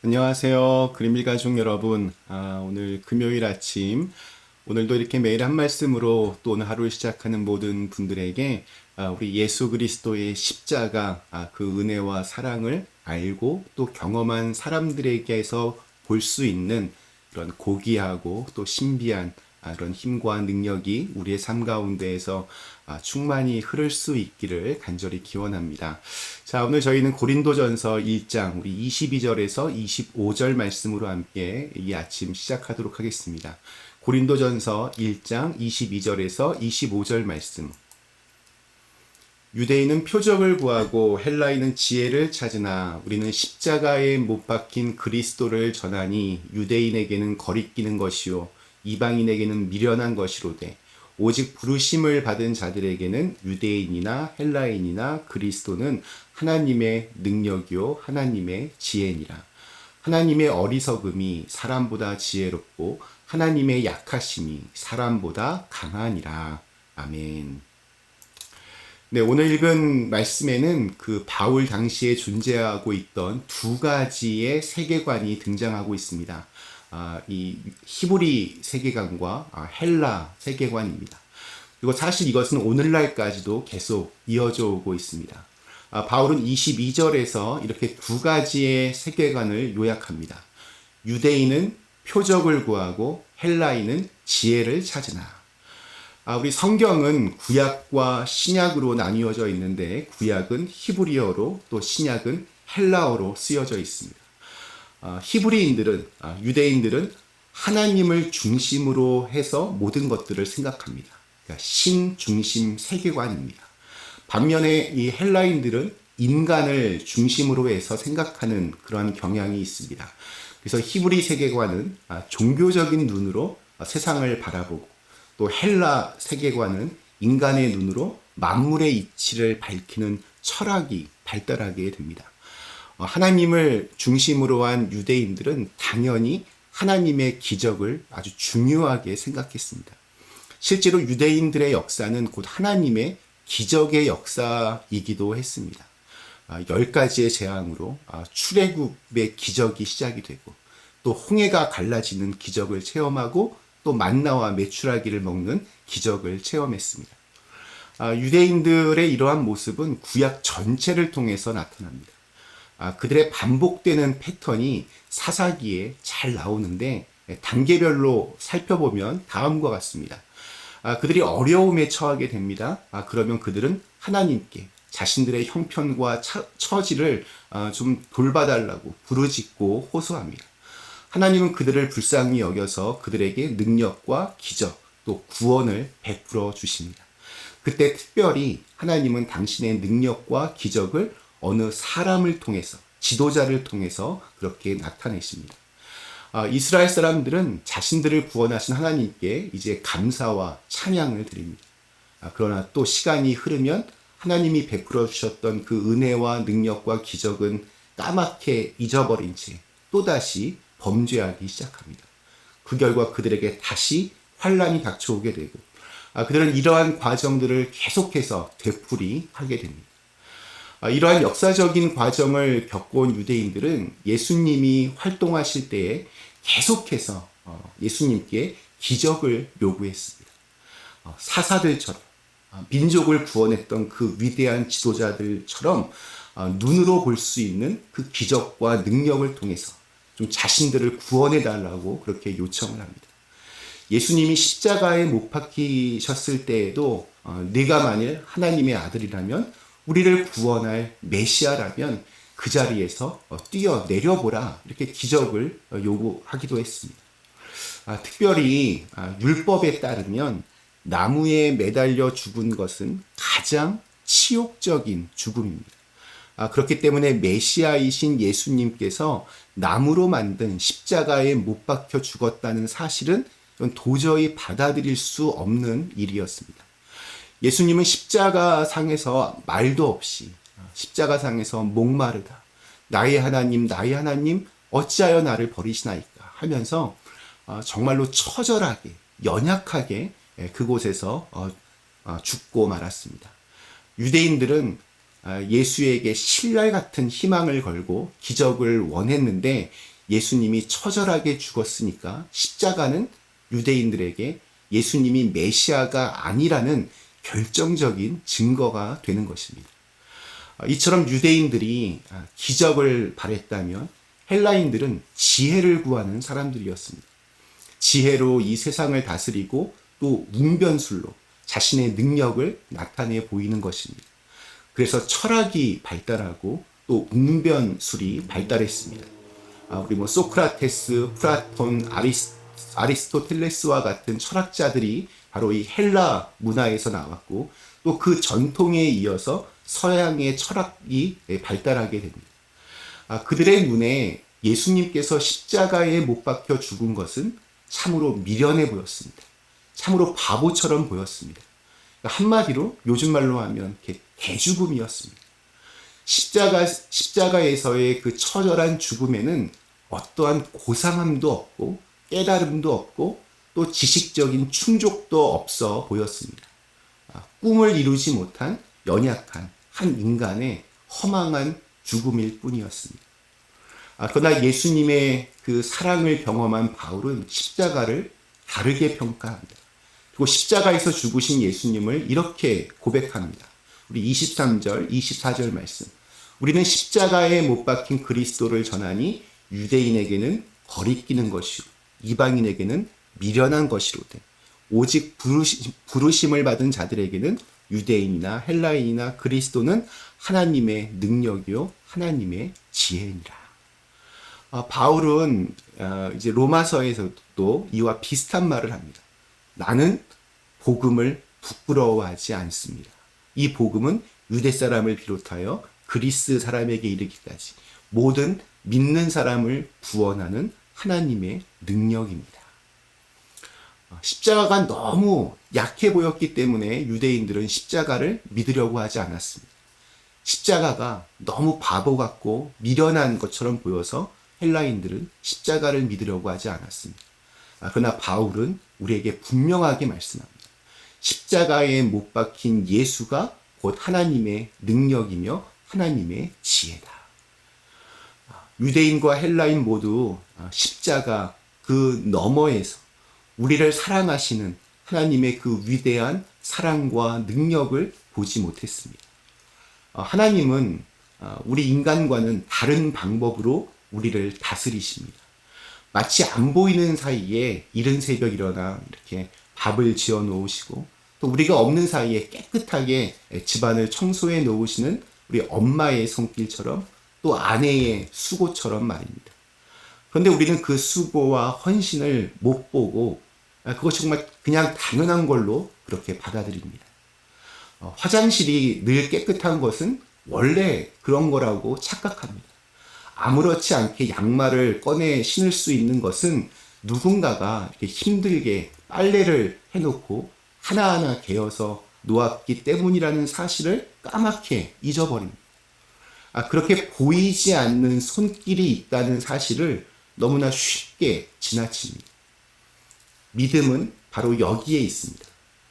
안녕하세요. 그림일 가족 여러분. 오늘 금요일 아침, 오늘도 이렇게 매일 한 말씀으로 또 오늘 하루를 시작하는 모든 분들에게 우리 예수 그리스도의 십자가, 그 은혜와 사랑을 알고 또 경험한 사람들에게서 볼 수 있는 그런 고귀하고 또 신비한 그런 힘과 능력이 우리의 삶 가운데에서 충만히 흐를 수 있기를 간절히 기원합니다. 자, 오늘 저희는 고린도전서 1장 우리 22절에서 25절 말씀으로 함께 이 아침 시작하도록 하겠습니다. 고린도전서 1장 22절에서 25절 말씀. 유대인은 표적을 구하고 헬라인은 지혜를 찾으나 우리는 십자가에 못 박힌 그리스도를 전하니 유대인에게는 거리끼는 것이요 이방인에게는 미련한 것이로되 오직 부르심을 받은 자들에게는 유대인이나 헬라인이나 그리스도는 하나님의 능력이요 하나님의 지혜니라. 하나님의 어리석음이 사람보다 지혜롭고 하나님의 약하심이 사람보다 강하니라. 아멘. 네, 오늘 읽은 말씀에는 그 바울 당시에 존재하고 있던 두 가지의 세계관이 등장하고 있습니다. 이 히브리 세계관과 헬라 세계관입니다. 그리고 사실 이것은 오늘날까지도 계속 이어져 오고 있습니다. 바울은 22절에서 이렇게 두 가지의 세계관을 요약합니다. 유대인은 표적을 구하고 헬라인은 지혜를 찾으나. 우리 성경은 구약과 신약으로 나뉘어져 있는데 구약은 히브리어로 또 신약은 헬라어로 쓰여져 있습니다. 히브리인들은, 유대인들은 하나님을 중심으로 해서 모든 것들을 생각합니다. 그러니까 신 중심 세계관입니다. 반면에 이 헬라인들은 인간을 중심으로 해서 생각하는 그러한 경향이 있습니다. 그래서 히브리 세계관은 종교적인 눈으로 세상을 바라보고 또 헬라 세계관은 인간의 눈으로 만물의 이치를 밝히는 철학이 발달하게 됩니다. 하나님을 중심으로 한 유대인들은 당연히 하나님의 기적을 아주 중요하게 생각했습니다. 실제로 유대인들의 역사는 곧 하나님의 기적의 역사이기도 했습니다. 10가지의 재앙으로 출애굽의 기적이 시작이 되고 또 홍해가 갈라지는 기적을 체험하고 또 만나와 메추라기를 먹는 기적을 체험했습니다. 유대인들의 이러한 모습은 구약 전체를 통해서 나타납니다. 그들의 반복되는 패턴이 사사기에 잘 나오는데 단계별로 살펴보면 다음과 같습니다. 그들이 어려움에 처하게 됩니다. 그러면 그들은 하나님께 자신들의 형편과 처지를 좀 돌봐달라고 부르짖고 호소합니다. 하나님은 그들을 불쌍히 여겨서 그들에게 능력과 기적 또 구원을 베풀어 주십니다. 그때 특별히 하나님은 당신의 능력과 기적을 어느 사람을 통해서 지도자를 통해서 그렇게 나타내십니다. 이스라엘 사람들은 자신들을 구원하신 하나님께 이제 감사와 찬양을 드립니다. 그러나 또 시간이 흐르면 하나님이 베풀어 주셨던 그 은혜와 능력과 기적은 까맣게 잊어버린 채 또다시 범죄하기 시작합니다. 그 결과 그들에게 다시 환란이 닥쳐오게 되고 그들은 이러한 과정들을 계속해서 되풀이하게 됩니다. 이러한 역사적인 과정을 겪어온 유대인들은 예수님이 활동하실 때에 계속해서 예수님께 기적을 요구했습니다. 사사들처럼 민족을 구원했던 그 위대한 지도자들처럼 눈으로 볼 수 있는 그 기적과 능력을 통해서 좀 자신들을 구원해 달라고 그렇게 요청을 합니다. 예수님이 십자가에 못 박히셨을 때에도 네가 만일 하나님의 아들이라면 우리를 구원할 메시아라면 그 자리에서 뛰어내려보라 이렇게 기적을 요구하기도 했습니다. 특별히 율법에 따르면 나무에 매달려 죽은 것은 가장 치욕적인 죽음입니다. 그렇기 때문에 메시아이신 예수님께서 나무로 만든 십자가에 못 박혀 죽었다는 사실은 도저히 받아들일 수 없는 일이었습니다. 예수님은 십자가상에서 말도 없이 십자가상에서 목마르다. 나의 하나님 어찌하여 나를 버리시나이까 하면서 정말로 처절하게 연약하게 그곳에서 죽고 말았습니다. 유대인들은 예수에게 신랄 같은 희망을 걸고 기적을 원했는데 예수님이 처절하게 죽었으니까 십자가는 유대인들에게 예수님이 메시아가 아니라는 결정적인 증거가 되는 것입니다. 이처럼 유대인들이 기적을 바랬다면 헬라인들은 지혜를 구하는 사람들이었습니다. 지혜로 이 세상을 다스리고 또 웅변술로 자신의 능력을 나타내 보이는 것입니다. 그래서 철학이 발달하고 또 웅변술이 발달했습니다. 우리 소크라테스, 플라톤, 아리스토텔레스와 같은 철학자들이 바로 이 헬라 문화에서 나왔고 또 그 전통에 이어서 서양의 철학이 발달하게 됩니다. 그들의 눈에 예수님께서 십자가에 못 박혀 죽은 것은 참으로 미련해 보였습니다. 참으로 바보처럼 보였습니다. 한마디로 요즘 말로 하면 대죽음이었습니다. 십자가에서의 그 처절한 죽음에는 어떠한 고상함도 없고 깨달음도 없고 또 지식적인 충족도 없어 보였습니다. 꿈을 이루지 못한 연약한 한 인간의 허망한 죽음일 뿐이었습니다. 그러나 예수님의 그 사랑을 경험한 바울은 십자가를 다르게 평가합니다. 그리고 십자가에서 죽으신 예수님을 이렇게 고백합니다. 우리 23절, 24절 말씀. 우리는 십자가에 못 박힌 그리스도를 전하니 유대인에게는 거리끼는 것이요 이방인에게는 미련한 것이로되 오직 부르심을 받은 자들에게는 유대인이나 헬라인이나 그리스도는 하나님의 능력이요 하나님의 지혜니라. 바울은 이제 로마서에서도 이와 비슷한 말을 합니다. 나는 복음을 부끄러워하지 않습니다. 이 복음은 유대 사람을 비롯하여 그리스 사람에게 이르기까지 모든 믿는 사람을 구원하는 하나님의 능력입니다. 십자가가 너무 약해 보였기 때문에 유대인들은 십자가를 믿으려고 하지 않았습니다. 십자가가 너무 바보 같고 미련한 것처럼 보여서 헬라인들은 십자가를 믿으려고 하지 않았습니다. 그러나 바울은 우리에게 분명하게 말씀합니다. 십자가에 못 박힌 예수가 곧 하나님의 능력이며 하나님의 지혜다. 유대인과 헬라인 모두 십자가 그 너머에서 우리를 사랑하시는 하나님의 그 위대한 사랑과 능력을 보지 못했습니다. 하나님은 우리 인간과는 다른 방법으로 우리를 다스리십니다. 마치 안 보이는 사이에 이른 새벽 일어나 이렇게 밥을 지어 놓으시고 또 우리가 없는 사이에 깨끗하게 집안을 청소해 놓으시는 우리 엄마의 손길처럼 또 아내의 수고처럼 말입니다. 그런데 우리는 그 수고와 헌신을 못 보고 그것이 정말 그냥 당연한 걸로 그렇게 받아들입니다. 화장실이 늘 깨끗한 것은 원래 그런 거라고 착각합니다. 아무렇지 않게 양말을 꺼내 신을 수 있는 것은 누군가가 이렇게 힘들게 빨래를 해놓고 하나하나 개어서 놓았기 때문이라는 사실을 까맣게 잊어버립니다. 그렇게 보이지 않는 손길이 있다는 사실을 너무나 쉽게 지나칩니다. 믿음은 바로 여기에 있습니다.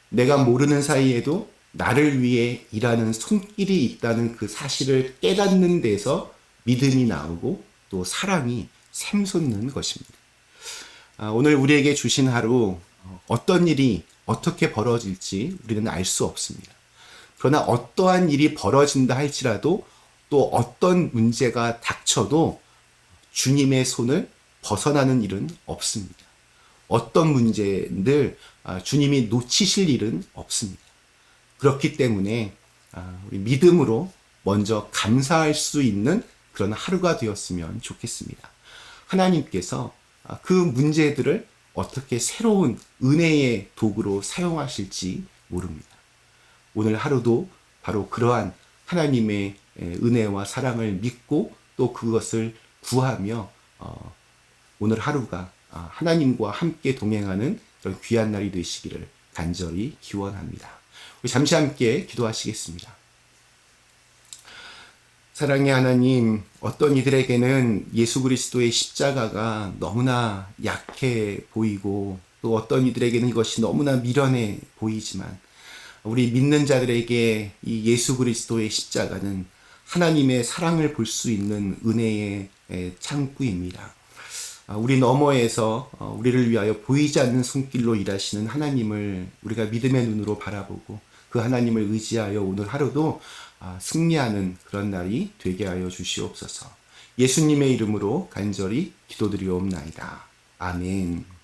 내가 모르는 사이에도 나를 위해 일하는 손길이 있다는 그 사실을 깨닫는 데서 믿음이 나오고 또 사랑이 샘솟는 것입니다. 오늘 우리에게 주신 하루 어떤 일이 어떻게 벌어질지 우리는 알 수 없습니다. 그러나 어떠한 일이 벌어진다 할지라도 또 어떤 문제가 닥쳐도 주님의 손을 벗어나는 일은 없습니다. 어떤 문제들 주님이 놓치실 일은 없습니다. 그렇기 때문에 우리 믿음으로 먼저 감사할 수 있는 그런 하루가 되었으면 좋겠습니다. 하나님께서 그 문제들을 어떻게 새로운 은혜의 도구로 사용하실지 모릅니다. 오늘 하루도 바로 그러한 하나님의 은혜와 사랑을 믿고 또 그것을 구하며 오늘 하루가 하나님과 함께 동행하는 그런 귀한 날이 되시기를 간절히 기원합니다. 우리 잠시 함께 기도하시겠습니다. 사랑의 하나님, 어떤 이들에게는 예수 그리스도의 십자가가 너무나 약해 보이고 또 어떤 이들에게는 이것이 너무나 미련해 보이지만 우리 믿는 자들에게 이 예수 그리스도의 십자가는 하나님의 사랑을 볼 수 있는 은혜의 창구입니다. 우리 너머에서 우리를 위하여 보이지 않는 손길로 일하시는 하나님을 우리가 믿음의 눈으로 바라보고 그 하나님을 의지하여 오늘 하루도 승리하는 그런 날이 되게 하여 주시옵소서. 예수님의 이름으로 간절히 기도드리옵나이다. 아멘.